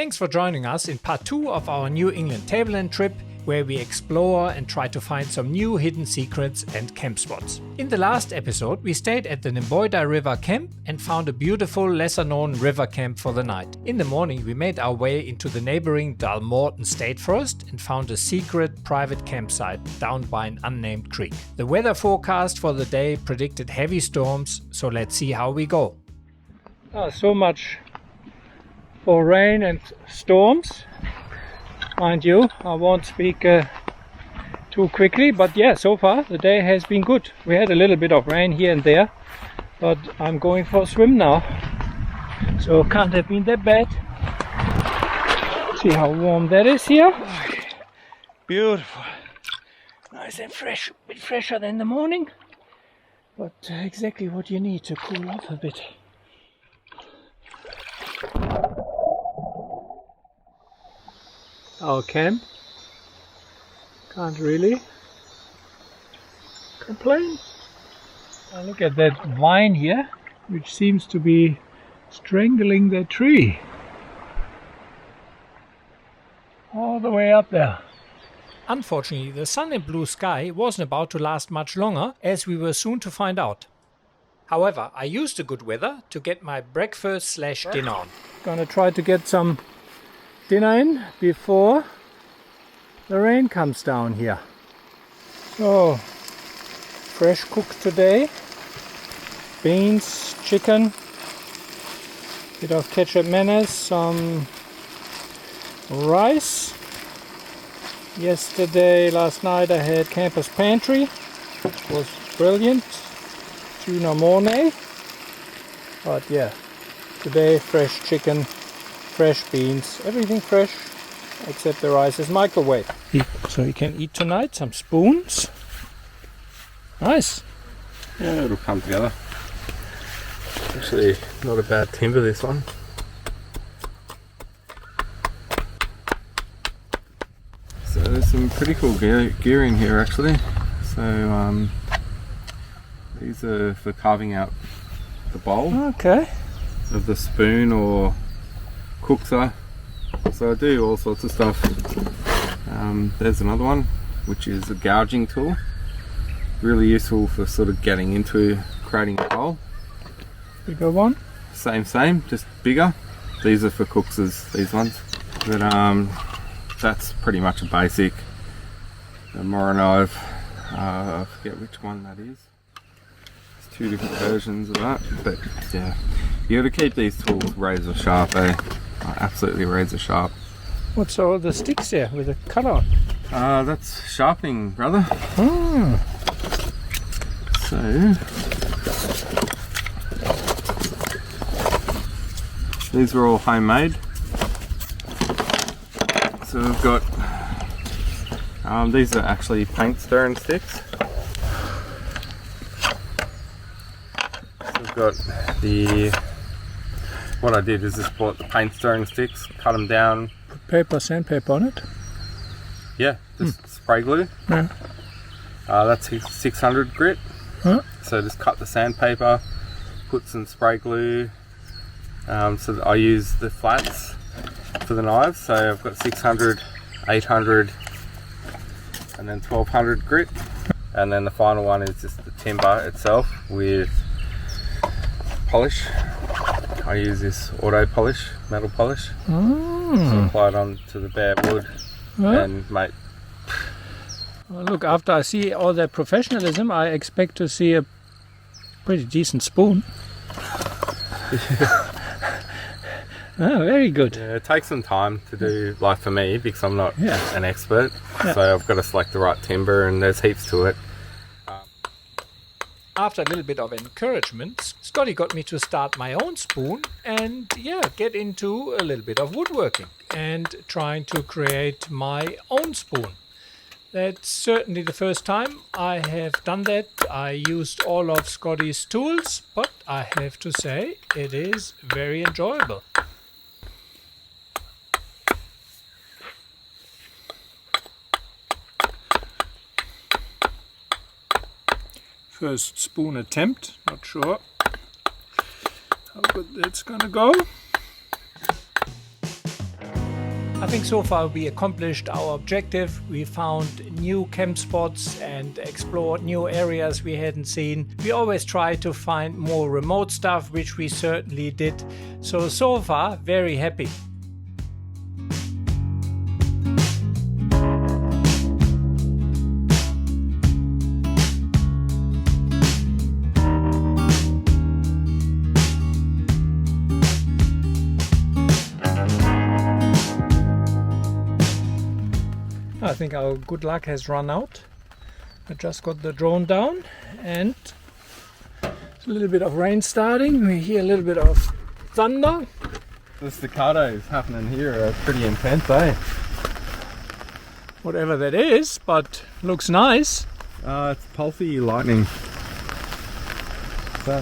Thanks for joining us in part 2 of our New England Tableland trip, where we explore and try to find some new hidden secrets and camp spots. In the last episode, we stayed at the Nymboida River Camp and found a beautiful, lesser-known river camp for the night. In the morning, we made our way into the neighbouring Dalmorton State Forrest and found a secret private campsite down by an unnamed creek. The weather forecast for the day predicted heavy storms, so let's see how we go. So much for rain and storms. Mind you, I won't speak too quickly, but yeah, so far the day has been good. We had a little bit of rain here and there, but I'm going for a swim now, so can't have been that bad. See how warm that is here. Beautiful, nice and fresh, a bit fresher than the morning, but exactly what you need to cool off a bit. Our camp, can't really complain. Now look at that vine here, which seems to be strangling that tree all the way up there. Unfortunately, the sun and blue sky wasn't about to last much longer, as we were soon to find out. However, I used the good weather to get my breakfast/dinner on. Gonna try to get some dinner in before the rain comes down here. So, fresh cooked today. Beans, chicken, bit of ketchup mayonnaise, some rice. Last night I had Campus Pantry, which was brilliant. Tuna mornay. But yeah, today fresh chicken, fresh beans, everything fresh except the rice is microwave. So you can eat tonight. Some spoons. Nice. Yeah, it'll come together. Actually, not a bad timber, this one. So there's some pretty cool gear in here actually. So these are for carving out the bowl. Okay. Of the spoon or cookser. So I do all sorts of stuff. There's another one, which is a gouging tool. Really useful for sort of getting into creating a bowl. Bigger one? Same, just bigger. These are for cookers, these ones. But that's pretty much a basic. The Morinove, I forget which one that is. There's two different versions of that, but yeah. You got to keep these tools razor sharp, eh? Absolutely razor sharp. What's all the sticks there with a cut on? That's sharpening, brother. Oh. So these were all homemade. So we've got these are actually paint stirring sticks. So we've got what I did is just bought the paint stirring sticks, cut them down. Put sandpaper on it? Yeah, just spray glue. Yeah. That's 600 grit. Huh? So just cut the sandpaper, put some spray glue. So that I use the flats for the knives. So I've got 600, 800, and then 1200 grit. And then the final one is just the timber itself with polish. I use this auto polish, metal polish. So apply it onto the bare wood and mate. Well, look, after I see all that professionalism, I expect to see a pretty decent spoon. Oh, very good. Yeah, it takes some time to do, like for me, because I'm not an expert. Yeah. So I've got to select the right timber and there's heaps to it. After a little bit of encouragement, Scotty got me to start my own spoon and get into a little bit of woodworking and trying to create my own spoon. That's certainly the first time I have done that. I used all of Scotty's tools, but I have to say it is very enjoyable. First spoon attempt, not sure how good that's gonna go. I think so far we accomplished our objective. We found new camp spots and explored new areas we hadn't seen. We always try to find more remote stuff, which we certainly did. So far, very happy. I think our good luck has run out. I just got the drone down and there's a little bit of rain starting. We hear a little bit of thunder. The staccatos happening here are pretty intense, eh? Whatever that is, but looks nice. It's pulsy lightning. So,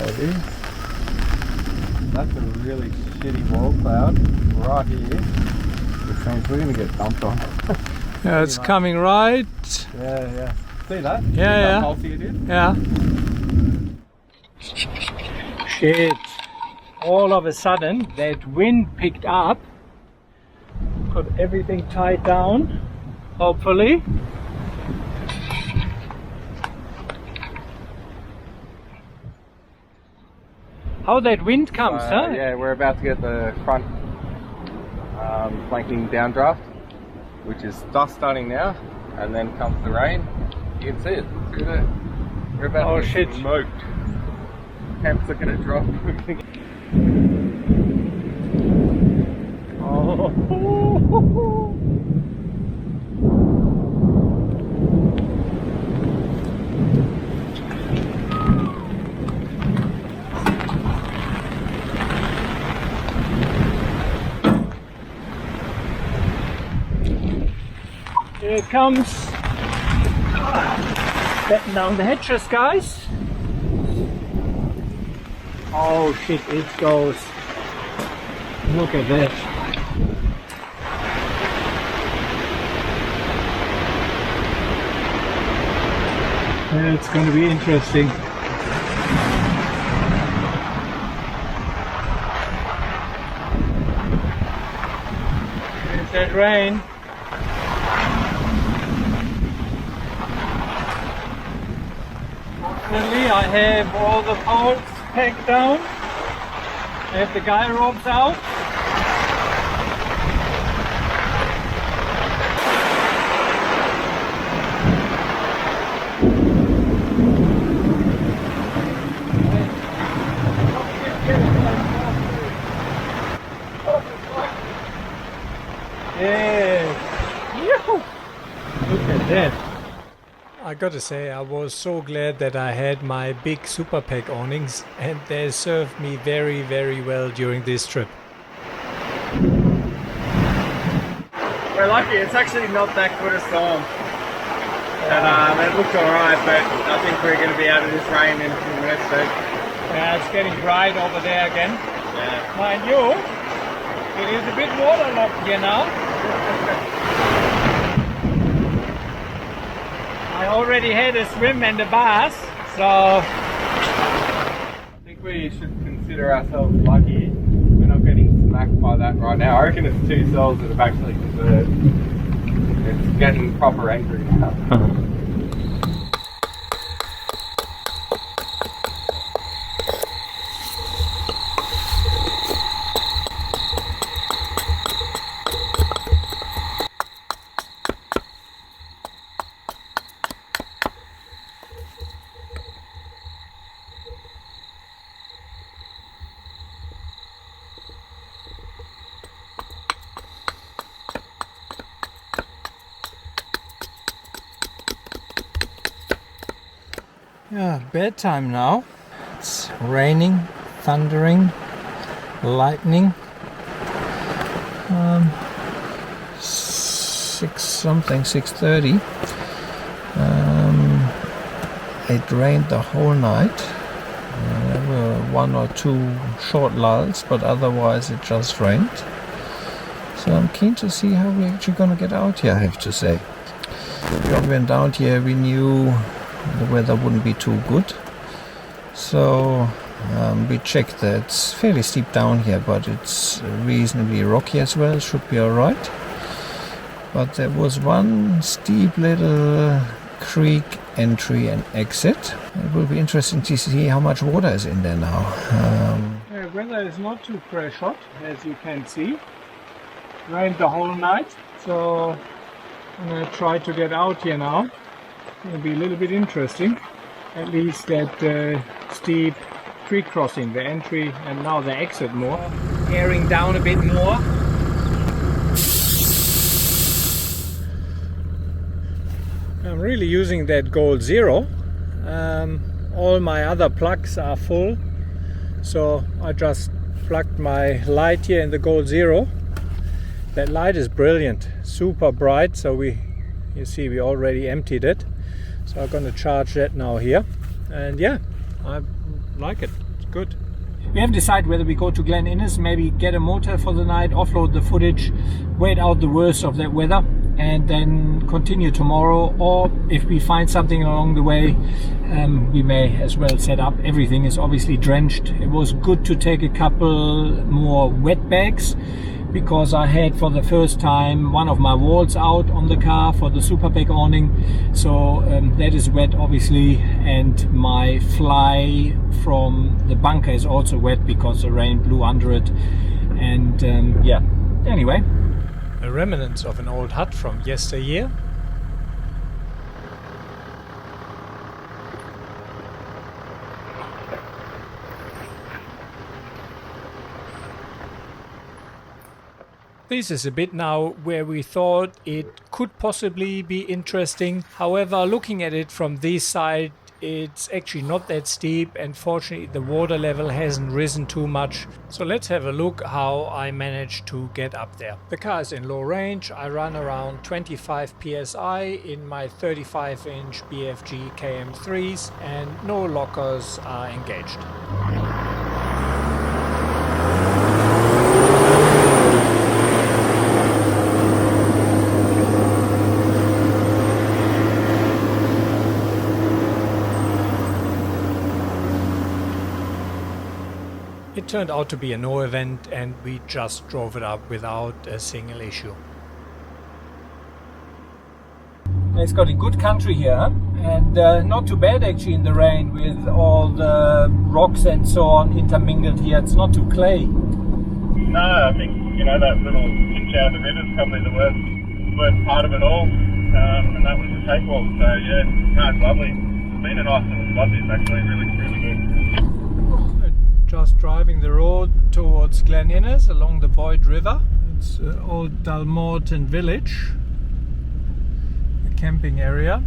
that's a really shitty wall cloud right here, which means we're going to get dumped on. Yeah, it's coming right. Yeah. See that? Yeah, how pulsy it is? Yeah. Shit. All of a sudden, that wind picked up. Got everything tied down, hopefully. How that wind comes, huh? Yeah, we're about to get the front flanking downdraft, which is just starting now, and then comes the rain. You can see it. See that? We're about to get smoked. Camps are going to drop. Oh. Here it comes. Batten down the hatches, guys. Oh shit, it goes. Look at that. It's going to be interesting. There's that rain. Fortunately, I have all the poles packed down. I have the guy ropes out. Look at that. I gotta say, I was so glad that I had my big super pack awnings, and they served me very, very well during this trip. We're lucky, it's actually not that good a storm. And it looks alright, but I think we're going to be out of this rain in a few minutes. So. Yeah, it's getting bright over there again. Yeah. Mind you, it is a bit waterlogged here now. I already had a swim and a bath, so... I think we should consider ourselves lucky. We're not getting smacked by that right now. I reckon it's two cells that have actually converted. It's getting proper angry now. Yeah, bedtime now. It's raining, thundering, lightning. 6:30. It rained the whole night. There were one or two short lulls, but otherwise it just rained. So I'm keen to see how we're actually going to get out here, I have to say. When we went down here, we knew the weather wouldn't be too good. So we checked that it's fairly steep down here, but it's reasonably rocky as well. Should be alright. but there was one steep little creek entry and exit. It will be interesting to see how much water is in there now. The weather is not too fresh hot, as you can see. Rained the whole night, so I'm going to try to get out here now. It's going to be a little bit interesting. At least that steep creek crossing, the entry and now the exit more. Airing down a bit more. I'm really using that gold zero. All my other plugs are full, so I just plugged my light here in the gold zero. That light is brilliant, super bright, so you see we already emptied it. So I'm going to charge that now here, and yeah, I like it, it's good. We haven't decided whether we go to Glen Innes, maybe get a motel for the night, offload the footage, wait out the worst of that weather, and then continue tomorrow. Or if we find something along the way, we may as well set up. Everything is obviously drenched. It was good to take a couple more wet bags, because I had for the first time one of my walls out on the car for the super bag awning, so that is wet obviously, and my fly from the bunker is also wet because the rain blew under it. And yeah, anyway, a remnants of an old hut from yesteryear. This is a bit now where we thought it could possibly be interesting. However, looking at it from this side, it's actually not that steep, and fortunately the water level hasn't risen too much. So let's have a look how I managed to get up there. The car is in low range. I run around 25 psi in my 35-inch BFG KM3s, and no lockers are engaged. It turned out to be a no event, and we just drove it up without a single issue. It's got a good country here, and not too bad actually in the rain, with all the rocks and so on intermingled here. It's not too clay. No, I think, that little pinch out of the river is probably the worst part of it all, and that was the cakewalk. So yeah, no, it's lovely. It's been a nice little spot. It's actually really good. Just driving the road towards Glen Innes along the Boyd River. It's old Dalmorton village, a camping area.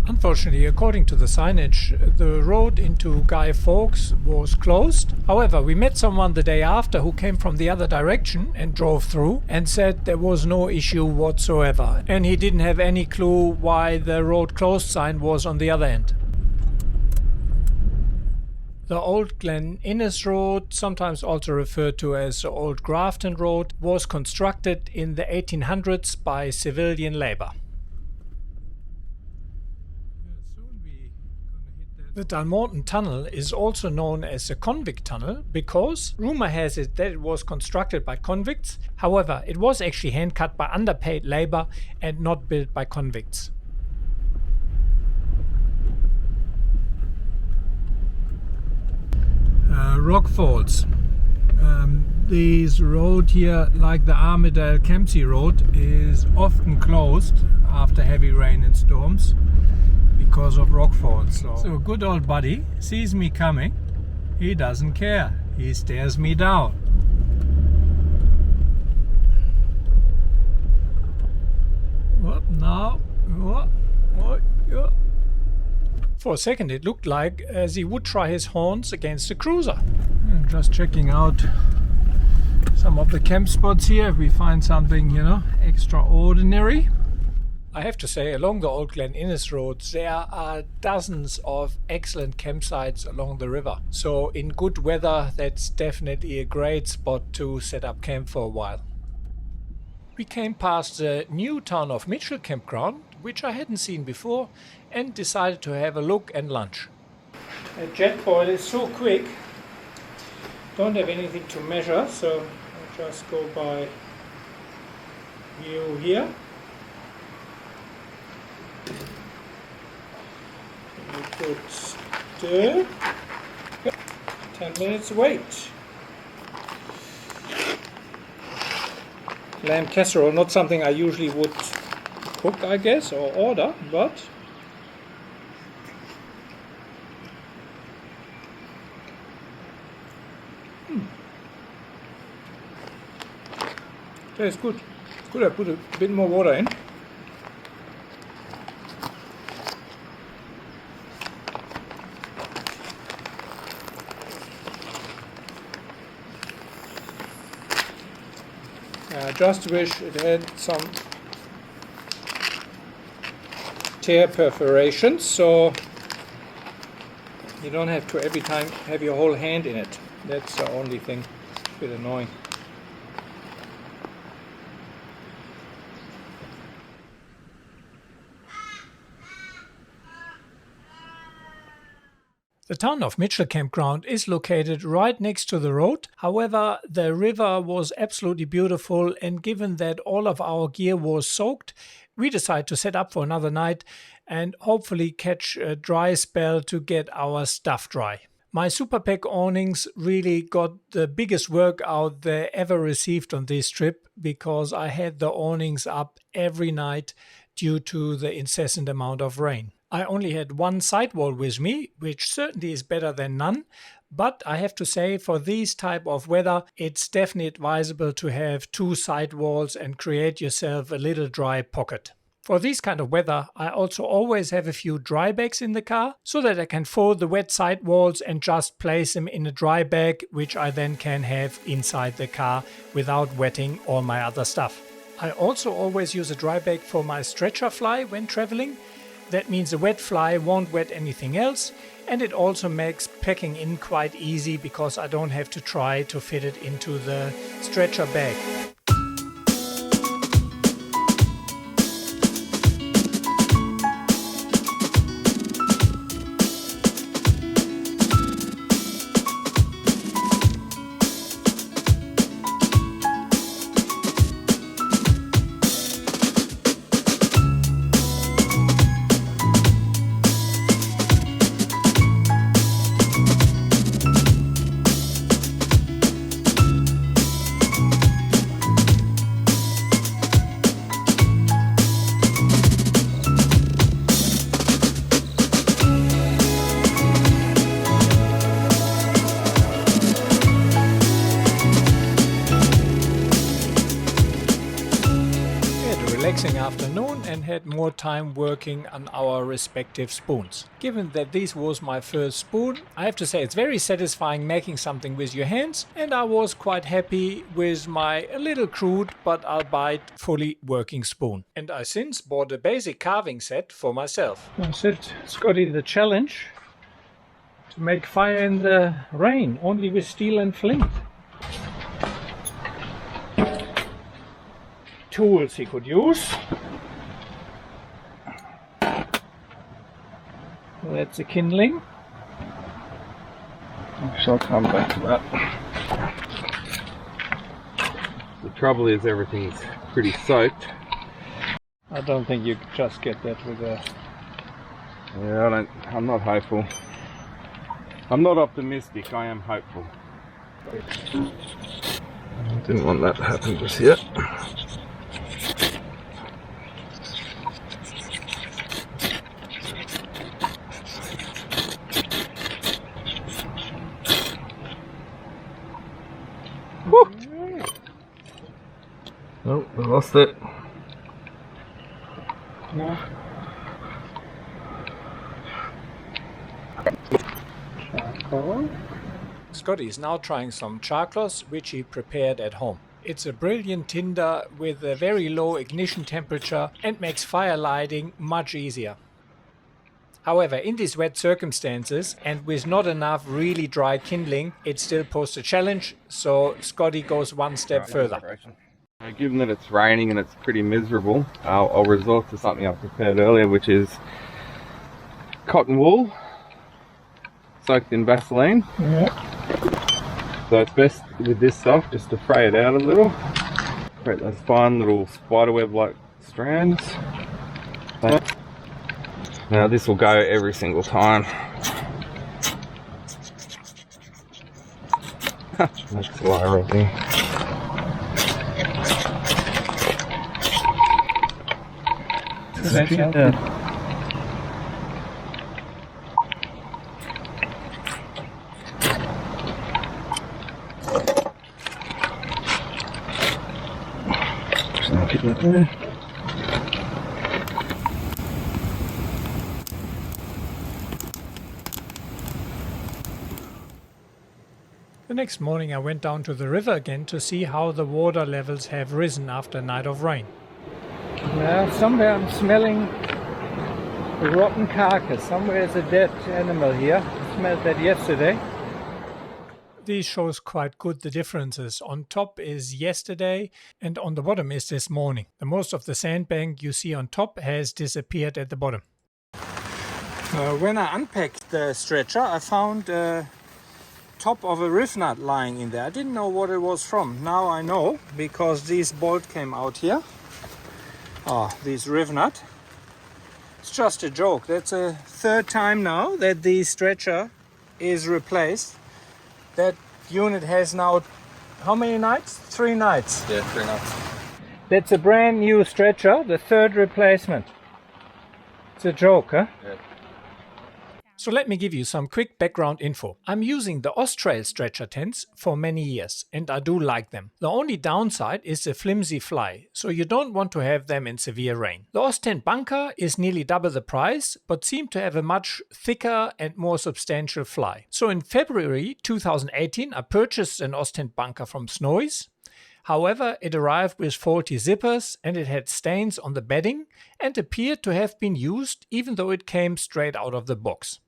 Unfortunately, according to the signage, the road into Guy Fawkes was closed. However, we met someone the day after who came from the other direction and drove through and said there was no issue whatsoever, and he didn't have any clue why the road closed sign was on the other end. The Old Glen Innes Road, sometimes also referred to as the Old Grafton Road, was constructed in the 1800s by civilian labor. The Dalmorton Tunnel is also known as the Convict Tunnel because rumor has it that it was constructed by convicts. However, it was actually hand-cut by underpaid labor and not built by convicts. Rock falls. This road here, like the Armadale Kempsey Road, is often closed after heavy rain and storms because of rock falls. So a good old buddy sees me coming. He doesn't care. He stares me down. What now? What? For a second it looked like as he would try his horns against the cruiser. Just checking out some of the camp spots here, if we find something, extraordinary. I have to say, along the Old Glen Innes roads there are dozens of excellent campsites along the river. So in good weather that's definitely a great spot to set up camp for a while. We came past the new town of Mitchell campground, which I hadn't seen before, and decided to have a look and lunch. A jet boil is so quick, don't have anything to measure, so I'll Just go by view here. You could stir. 10 minutes wait. Lamb casserole, not something I usually would cook, I guess, or order, but tastes good. It's good I put a bit more water in. I just wish it had some tear perforations, so you don't have to every time have your whole hand in it. That's the only thing. A bit annoying. The town of Mitchell Campground is located right next to the road. However, the river was absolutely beautiful, and given that all of our gear was soaked, we decided to set up for another night and hopefully catch a dry spell to get our stuff dry. My Super Pack awnings really got the biggest workout they ever received on this trip, because I had the awnings up every night due to the incessant amount of rain. I only had one sidewall with me, which certainly is better than none, but I have to say for these type of weather, it's definitely advisable to have two sidewalls and create yourself a little dry pocket. For this kind of weather, I also always have a few dry bags in the car, so that I can fold the wet sidewalls and just place them in a dry bag, which I then can have inside the car without wetting all my other stuff. I also always use a dry bag for my stretcher fly when traveling. That means a wet fly won't wet anything else, and it also makes packing in quite easy because I don't have to try to fit it into the stretcher bag. Relaxing afternoon and had more time working on our respective spoons. Given that this was my first spoon, I have to say it's very satisfying making something with your hands, and I was quite happy with my a little crude but albeit fully working spoon. And I since bought a basic carving set for myself. I set Scotty the challenge to make fire in the rain only with steel and flint. Tools he could use. That's a kindling. I shall come back to that. The trouble is everything's pretty soaked. I don't think you just get that with a... Yeah, I'm not hopeful. I'm not optimistic, I am hopeful. I didn't want that to happen just yet. Oh, I lost it. No. Charcoal. Scotty is now trying some charcoals which he prepared at home. It's a brilliant tinder with a very low ignition temperature and makes fire lighting much easier. However, in these wet circumstances and with not enough really dry kindling, it still poses a challenge, so Scotty goes one step further. Given that it's raining and it's pretty miserable, I'll resort to something I prepared earlier, which is cotton wool soaked in Vaseline. Yeah. So it's best with this stuff just to fray it out a little. Create those fine little spiderweb like strands. Now this will go every single time. That's a lot of everything. Yeah. The next morning I went down to the river again to see how the water levels have risen after a night of rain. Now, somewhere I'm smelling a rotten carcass. Somewhere is a dead animal here. I smelled that yesterday. These shows quite good the differences. On top is yesterday and on the bottom is this morning. The most of the sandbank you see on top has disappeared at the bottom. When I unpacked the stretcher, I found the top of a riff nut lying in there. I didn't know what it was from. Now I know, because these bolts came out here. This riv nut. It's just a joke. That's a third time now that the stretcher is replaced. That unit has now, how many nights? 3 nights. Yeah, 3 nights. That's a brand new stretcher, the third replacement. It's a joke, huh? Yeah. So let me give you some quick background info. I'm using the Austrail stretcher tents for many years and I do like them. The only downside is the flimsy fly, so you don't want to have them in severe rain. The Oztent Bunker is nearly double the price, but seemed to have a much thicker and more substantial fly. So in February 2018 I purchased an Oztent Bunker from Snowy's. However, it arrived with faulty zippers and it had stains on the bedding and appeared to have been used even though it came straight out of the box.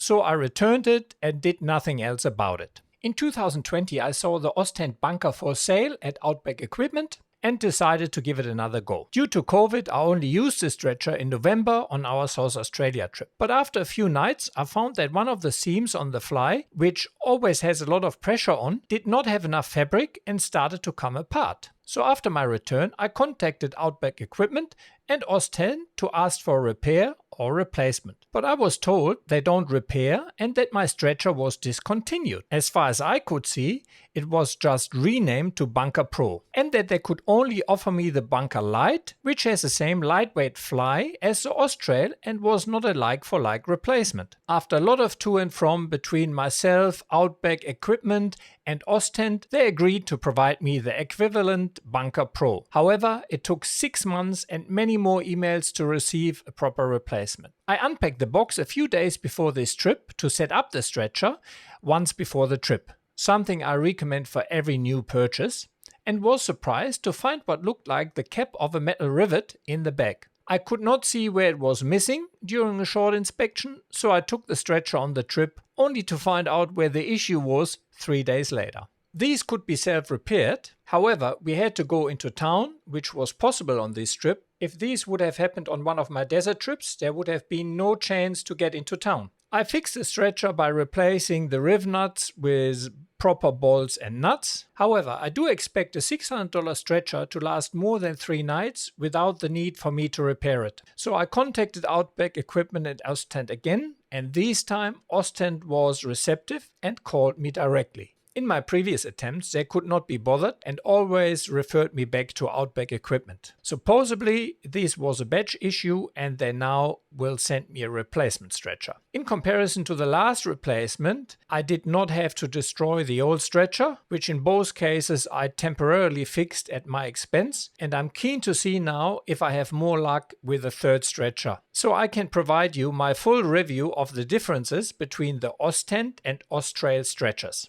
So I returned it and did nothing else about it. In 2020 I saw the Oztent Bunker for sale at Outback Equipment and decided to give it another go. Due to COVID, I only used the stretcher in November on our South Australia trip. But after a few nights, I found that one of the seams on the fly, which always has a lot of pressure on, did not have enough fabric and started to come apart. So after my return, I contacted Outback Equipment and Oztent to ask for a repair or replacement. But I was told they don't repair and that my stretcher was discontinued. As far as I could see, it was just renamed to Bunker Pro, and that they could only offer me the Bunker Light, which has the same lightweight fly as the Austrail and was not a like-for-like replacement. After a lot of to and from between myself, Outback Equipment and Oztent, they agreed to provide me the equivalent Bunker Pro. However, it took 6 months and many more emails to receive a proper replacement. I unpacked the box a few days before this trip to set up the stretcher once before the trip, something I recommend for every new purchase, and was surprised to find what looked like the cap of a metal rivet in the bag. I could not see where it was missing during a short inspection, so I took the stretcher on the trip only to find out where the issue was 3 days later. These could be self-repaired, however we had to go into town, which was possible on this trip. If these would have happened on one of my desert trips, there would have been no chance to get into town. I fixed the stretcher by replacing the riv nuts with proper bolts and nuts. However, I do expect a $600 stretcher to last more than 3 nights without the need for me to repair it. So I contacted Outback Equipment and Oztent again, and this time Oztent was receptive and called me directly. In my previous attempts, they could not be bothered and always referred me back to Outback Equipment. Supposedly, this was a batch issue and they now will send me a replacement stretcher. In comparison to the last replacement, I did not have to destroy the old stretcher, which in both cases I temporarily fixed at my expense, and I'm keen to see now if I have more luck with a third stretcher, so I can provide you my full review of the differences between the Oztent and Austrail stretchers.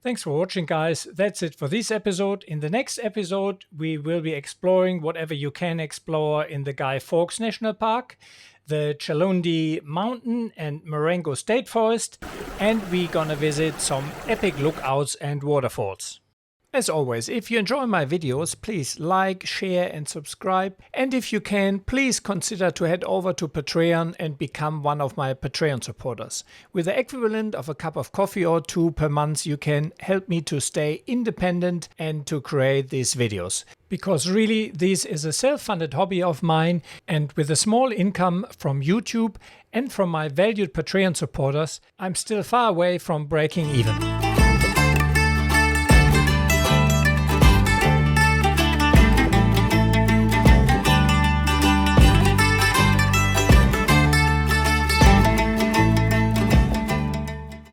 Thanks for watching, guys. That's it for this episode. In the next episode, we will be exploring whatever you can explore in the Guy Fawkes National Park, the Chalundi Mountain and Marengo State Forest, and we're gonna visit some epic lookouts and waterfalls. As always, if you enjoy my videos, please like, share and subscribe. And if you can, please consider to head over to Patreon and become one of my Patreon supporters. With the equivalent of a cup of coffee or two per month, you can help me to stay independent and to create these videos. Because really, this is a self-funded hobby of mine, and with a small income from YouTube and from my valued Patreon supporters, I'm still far away from breaking even.